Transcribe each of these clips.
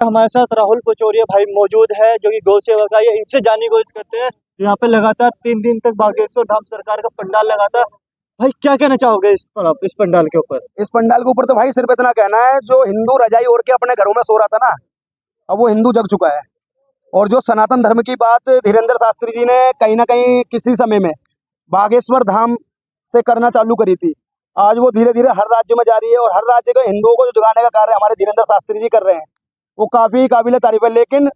हमारे साथ राहुल पचौरिया भाई मौजूद है जो कि गौ सेवक है। ये इनसे जानने की कोशिश करते हैं। यहाँ पे लगातार 3 दिन तक बागेश्वर धाम सरकार का पंडाल लगाता। भाई क्या कहना चाहोगे इस पर, आप इस पंडाल के ऊपर? इस पंडाल के ऊपर तो भाई सिर्फ इतना कहना है, जो हिंदू रजाई ओढ़ के अपने घरों में सो रहा था ना, अब वो हिंदू जग चुका है। और जो सनातन धर्म की बात धीरेन्द्र शास्त्री जी ने कहीं ना कहीं किसी समय में बागेश्वर धाम से करना चालू करी थी, आज वो धीरे धीरे हर राज्य में जा रही है। और हर राज्य के हिंदुओं को जो जगाने का कार्य हमारे धीरेन्द्र शास्त्री जी कर रहे हैं, वो काफी काबिल तारीफ है। लेकिन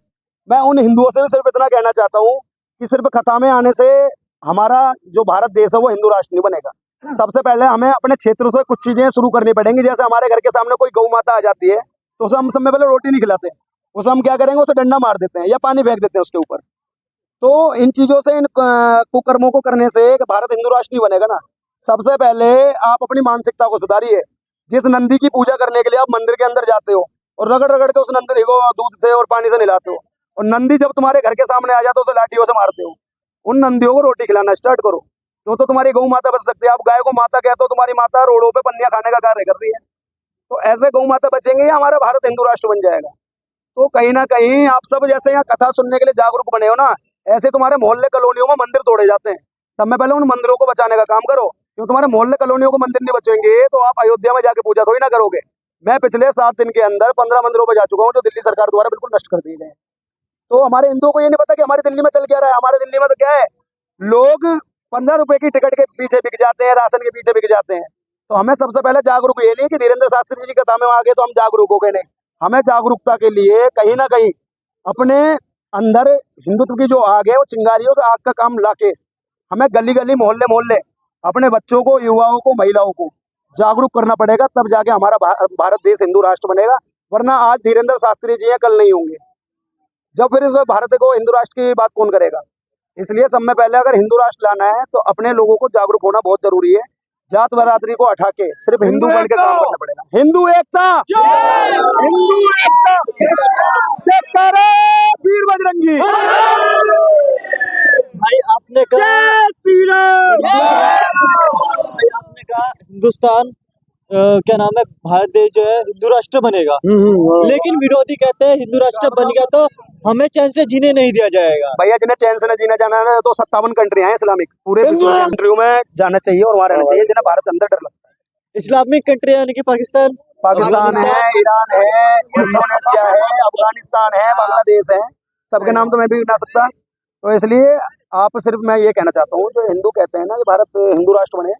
मैं उन हिंदुओं से भी सिर्फ इतना कहना चाहता हूँ कि सिर्फ खता में आने से हमारा जो भारत देश है वो हिंदू राष्ट्र नहीं बनेगा। सबसे पहले हमें अपने क्षेत्र से कुछ चीजें शुरू करनी पड़ेंगी। जैसे हमारे घर के सामने कोई गौ माता आ जाती है तो उसे हम समय पहले रोटी नहीं खिलाते, उसे हम क्या करेंगे, उसे डंडा मार देते हैं या पानी फेंक देते हैं उसके ऊपर। तो इन चीजों से, इन कुकर्मों को करने से भारत हिंदू राष्ट्र नहीं बनेगा ना। सबसे पहले आप अपनी मानसिकता को सुधारिए। जिस नंदी की पूजा करने के लिए आप मंदिर के अंदर जाते हो और रगड़ रगड़ के उस नंदी को दूध से और पानी से नहलाते हो, और नंदी जब तुम्हारे घर के सामने आ जाए तो उसे लाठियों से मारते हो, उन नंदियों को रोटी खिलाना स्टार्ट करो, तो तुम्हारी गौ माता बच सकती है। आप गाय को माता कहते हो, तुम्हारी माता रोडों पे पन्नियां खाने का कार्य कर रही है। तो ऐसे गौ माता बचेंगे, हमारा भारत हिंदू राष्ट्र बन जाएगा। तो कहीं ना कहीं आप सब जैसे यहाँ कथा सुनने के लिए जागरूक बने हो ना, ऐसे तुम्हारे मोहल्ले कॉलोनियों में मंदिर तोड़े जाते हैं। सब में पहले उन मंदिरों को बचाने का काम करो, क्योंकि तुम्हारे मोहल्ले कॉलोनियों को मंदिर नहीं बचेंगे तो आप अयोध्या में जाके पूजा थोड़ी ना करोगे। मैं पिछले 7 दिन के अंदर 15 मंदिरों पर जा चुका हूँ जो दिल्ली सरकार द्वारा बिल्कुल नष्ट कर दिए गए। तो हमारे हिंदुओं को ये नहीं पता कि हमारी दिल्ली में चल क्या रहा है। हमारे दिल्ली में तो क्या है, लोग 15 रुपए की टिकट के पीछे बिक जाते हैं, राशन के पीछे बिक जाते हैं। तो हमें सबसे पहले जागरूक ये नहीं कि धीरेन्द्र शास्त्री जी के दामे आ गए तो हम जागरूक हो गए, नहीं। हमें जागरूकता के लिए कहीं ना कहीं अपने अंदर हिंदुत्व की जो आग है वो चिंगारियों से आग का काम लाके हमें गली गली मोहल्ले मोहल्ले अपने बच्चों को, युवाओं को, महिलाओं को जागरूक करना पड़ेगा। तब जाके हमारा भारत देश हिंदू राष्ट्र बनेगा। वरना आज धीरेन्द्र शास्त्री जी हैं, कल नहीं होंगे। जब फिर इस भारत को हिंदू राष्ट्र की बात कौन करेगा? इसलिए सब में पहले अगर हिंदू राष्ट्र लाना है तो अपने लोगों को जागरूक होना बहुत जरूरी है। जात बरादरी को हटा के सिर्फ हिंदू बन के काम करना पड़ेगा। हिंदू एकता, हिंदू एकता, जयकारा वीर बजरंगी। भाई आपने कहा भाई आपने कहा हिंदुस्तान क्या नाम है, भारत देश जो है हिंदू राष्ट्र बनेगा। लेकिन विरोधी कहते हैं हिंदू राष्ट्र बन गया तो हमें चैन से जीने नहीं दिया जाएगा। भैया जिन्हें चैन से न जीना जाना है तो 57 कंट्रियां हैं इस्लामिक, पूरे विश्व की कंट्रियों में जाना चाहिए और वहाँ रहना चाहिए जिन्हें भारत अंदर डर लगता है। इस्लामिक कंट्री यानी कि पाकिस्तान है, ईरान है, इंडोनेशिया है, अफगानिस्तान है, बांग्लादेश है, सबके नाम तो मैं भी गिना सकता। तो इसलिए आप सिर्फ मैं ये कहना चाहता हूँ, जो हिंदू कहते हैं ना कि भारत हिंदू राष्ट्र बने,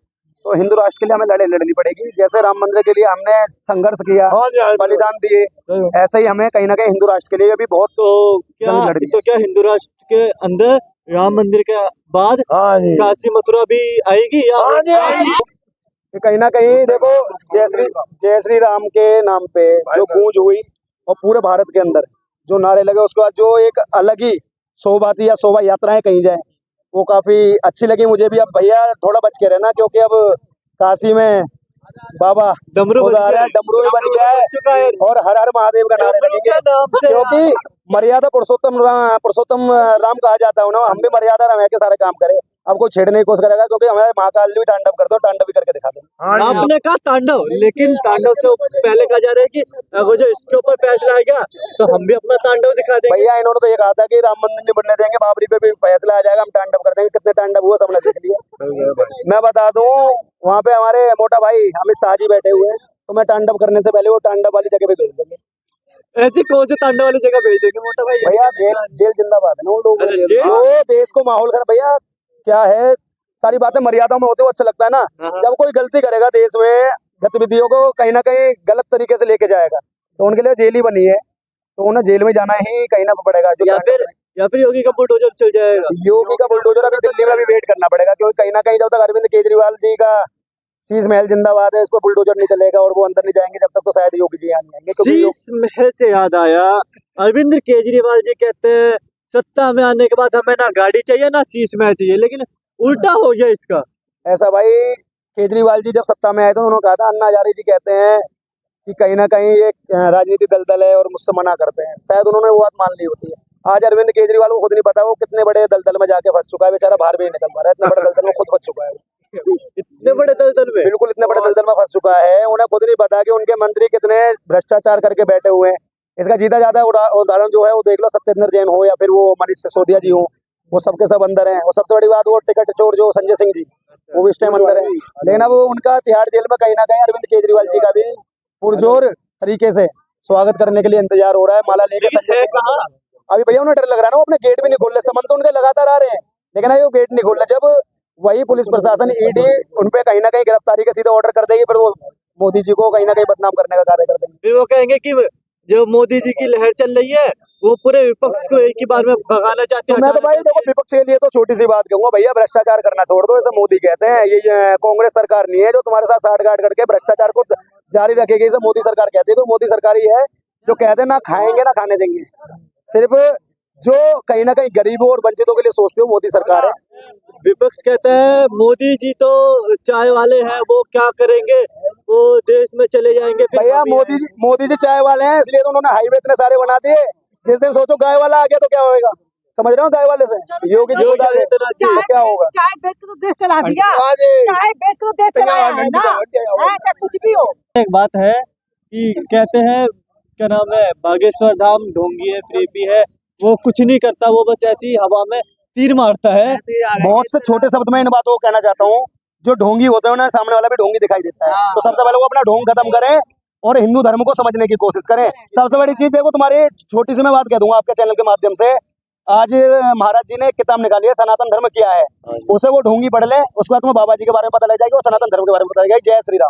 तो हिंदू राष्ट्र के लिए हमें लड़नी पड़ेगी। जैसे राम मंदिर के लिए हमने संघर्ष किया, बलिदान दिए, ऐसे ही हमें कहीं ना कहीं हिंदू राष्ट्र के लिए भी बहुत क्या हिंदू राष्ट्र के अंदर राम मंदिर के बाद काशी मथुरा भी आएगी या कहीं ना कहीं देखो, जय श्री राम के नाम पे जो गूंज हुई और पूरे भारत के अंदर जो नारे लगे, उसके बाद जो एक अलग ही शोभा थी या शोभा यात्राएं कहीं जाए, वो काफी अच्छी लगी मुझे भी। अब भैया थोड़ा बच के रहना, क्योंकि अब काशी में बाबा डमरू भी बच गया है और हर हर महादेव का नारे लगेंगे, क्योंकि मर्यादा पुरुषोत्तम राम कहा जाता है ना। हम भी मर्यादा रह के सारे काम करें। अब कोई छेड़ने की कोशिश करेगा, क्योंकि हमारे महाकाल भी तांडव कर दो, तांडव भी करके दिखा दो। आपने कहा तांडव, लेकिन तांडव से पहले कहा जा रहा है कि अगर जो इसके ऊपर फैसला आएगा तो हम भी अपना तांडव दिखा देंगे। भैया इन्होंने तो ये कहा था कि राम मंदिर नहीं बनने देंगे, बाबरी पे भी फैसला आ जाएगा, हम तांडव कर देंगे। कितने तांडव हुए सबने देख लिया। मैं बता दूं, वहाँ पे हमारे मोटा भाई अमित शाह जी बैठे हुए हैं, तो मैं तांडव करने से पहले वो तांडव वाली जगह पे भेज देंगे। ऐसी कौन सी तांडव वाली जगह भेज देंगे मोटा भाई? भैया जेल जिंदाबाद है ना वो लोग, जो देश को माहौल कर। भैया क्या है, सारी बातें मर्यादा में होते हुए अच्छा लगता है ना। जब कोई गलती करेगा देश में, गतिविधियों को कहीं ना कहीं गलत तरीके से लेके जाएगा, तो उनके लिए जेल ही बनी है, तो उन्हें जेल में जाना ही कहीं ना पड़ेगा। या फिर योगी का बुलडोजर चल जाएगा। योगी का बुलडोजर अभी दिल्ली में भी वेट करना पड़ेगा, क्योंकि कहीं ना कहीं जब तक अरविंद केजरीवाल जी का शीश महल जिंदाबाद है, उस पर बुलडोजर नहीं चलेगा और वो अंदर नहीं जाएंगे जब तक, तो शायद योगी जी यहाँ आएंगे। शीश महल से याद आया, अरविंद केजरीवाल जी कहते हैं सत्ता में आने के बाद हमें ना गाड़ी चाहिए ना शीश महल चाहिए, लेकिन उल्टा हो गया इसका। ऐसा भाई, केजरीवाल जी जब सत्ता में आए थे उन्होंने कहा था, अन्ना हजारे जी कहते हैं कि कहीं ना कहीं ये राजनीति दलदल है और मुझसे मना करते हैं, शायद उन्होंने वो बात मान ली होती है। आज अरविंद केजरीवाल को खुद नहीं पता वो कितने बड़े दलदल में जाके फंस चुका है, बेचारा बाहर भी नहीं निकल पा रहा है। इतने बड़े दलदल में खुद फंस चुका है, इतने बड़े दलदल में, बिल्कुल इतने बड़े दलदल में फंस चुका है। उन्हें खुद नहीं पता कि उनके मंत्री कितने भ्रष्टाचार करके बैठे हुए हैं, इसका जीता जाता है उदाहरण जो है वो देख लो, सत्येंद्र जैन हो या फिर वो मनीष सिसोदिया जी हो, वो सबके सब अंदर हैं। और सबसे बड़ी बात वो टिकट चोर जो संजय सिंह जी, वो भी इस टाइम अंदर है। लेकिन अब उनका तिहाड़ जेल में कहीं ना कहीं अरविंद केजरीवाल जी का भी पुरजोर तरीके से स्वागत करने के लिए इंतजार हो रहा है। माला लेके संजय सिंह कहाँ? अभी भैया उन्हें डर लग रहा है ना, वो अपने गेट भी नहीं खोल रहे। समन तो उनके लगातार आ रहे हैं, लेकिन अभी वो गेट नहीं खोल रहे। जब वही पुलिस प्रशासन ईडी उनपे कहीं ना कहीं गिरफ्तारी के सीधे ऑर्डर कर देगी, फिर वो मोदी जी को कहीं ना कहीं बदनाम करने का कार्य कर देंगे। फिर वो कहेंगे कि जो मोदी जी की लहर चल रही है वो पूरे विपक्ष को एक ही बार में भगाना चाहते तो हैं। मैं तो भाई देखो विपक्ष के लिए तो छोटी सी बात कहूंगा भैया, भ्रष्टाचार करना छोड़ दो। ऐसे मोदी कहते हैं ये कांग्रेस सरकार नहीं है जो तुम्हारे साथ साठगांठ करके भ्रष्टाचार को जारी रखेगी। इसे मोदी सरकार कहती है। तो मोदी सरकार ही है जो कहते हैं ना खाएंगे ना खाने देंगे। सिर्फ जो कहीं ना कहीं गरीबों और वंचितों के लिए सोचती हो मोदी सरकार है। विपक्ष कहता है मोदी जी तो चाय वाले हैं, वो क्या करेंगे, वो देश में चले जाएंगे। फिर भैया हम ही मोदी जी चाय वाले हैं, इसलिए तो उन्होंने हाईवे इतने सारे बना दिए। जिस दिन सोचो गाय वाला आ गया तो क्या होगा, समझ रहे हो? गाय वाले से योगी जी खुद आ गए तो क्या होगा? चाय बेच के तो देश चला दिया, चाय बेच के तो देश चलाया है ना, चाहे कुछ भी हो। एक बात है कि कहते हैं क्या नाम है, बागेश्वर धाम ढोंगी है, फ्रीपी है, वो कुछ नहीं करता, वो बस ऐसी ही हवा में तीर मारता है। बहुत से छोटे शब्द में इन बातों को कहना चाहता हूँ। जो ढोंगी होते हैं ना, सामने वाला भी ढोंगी दिखाई देता है। तो सबसे पहले वो अपना ढोंग खत्म करें और हिंदू धर्म को समझने की कोशिश करें। सबसे बड़ी चीज देखो, तुम्हारी छोटी सी मैं बात कह दूंगा आपके चैनल के माध्यम से। आज महाराज जी ने एक किताब निकाली है, सनातन धर्म क्या है। उसे वो ढोंगी पढ़ ले, उसके बाद तुम्हें बाबा जी के बारे में पता लग जाएगा और सनातन धर्म के बारे में पता लग जाएगा। जय श्री राम।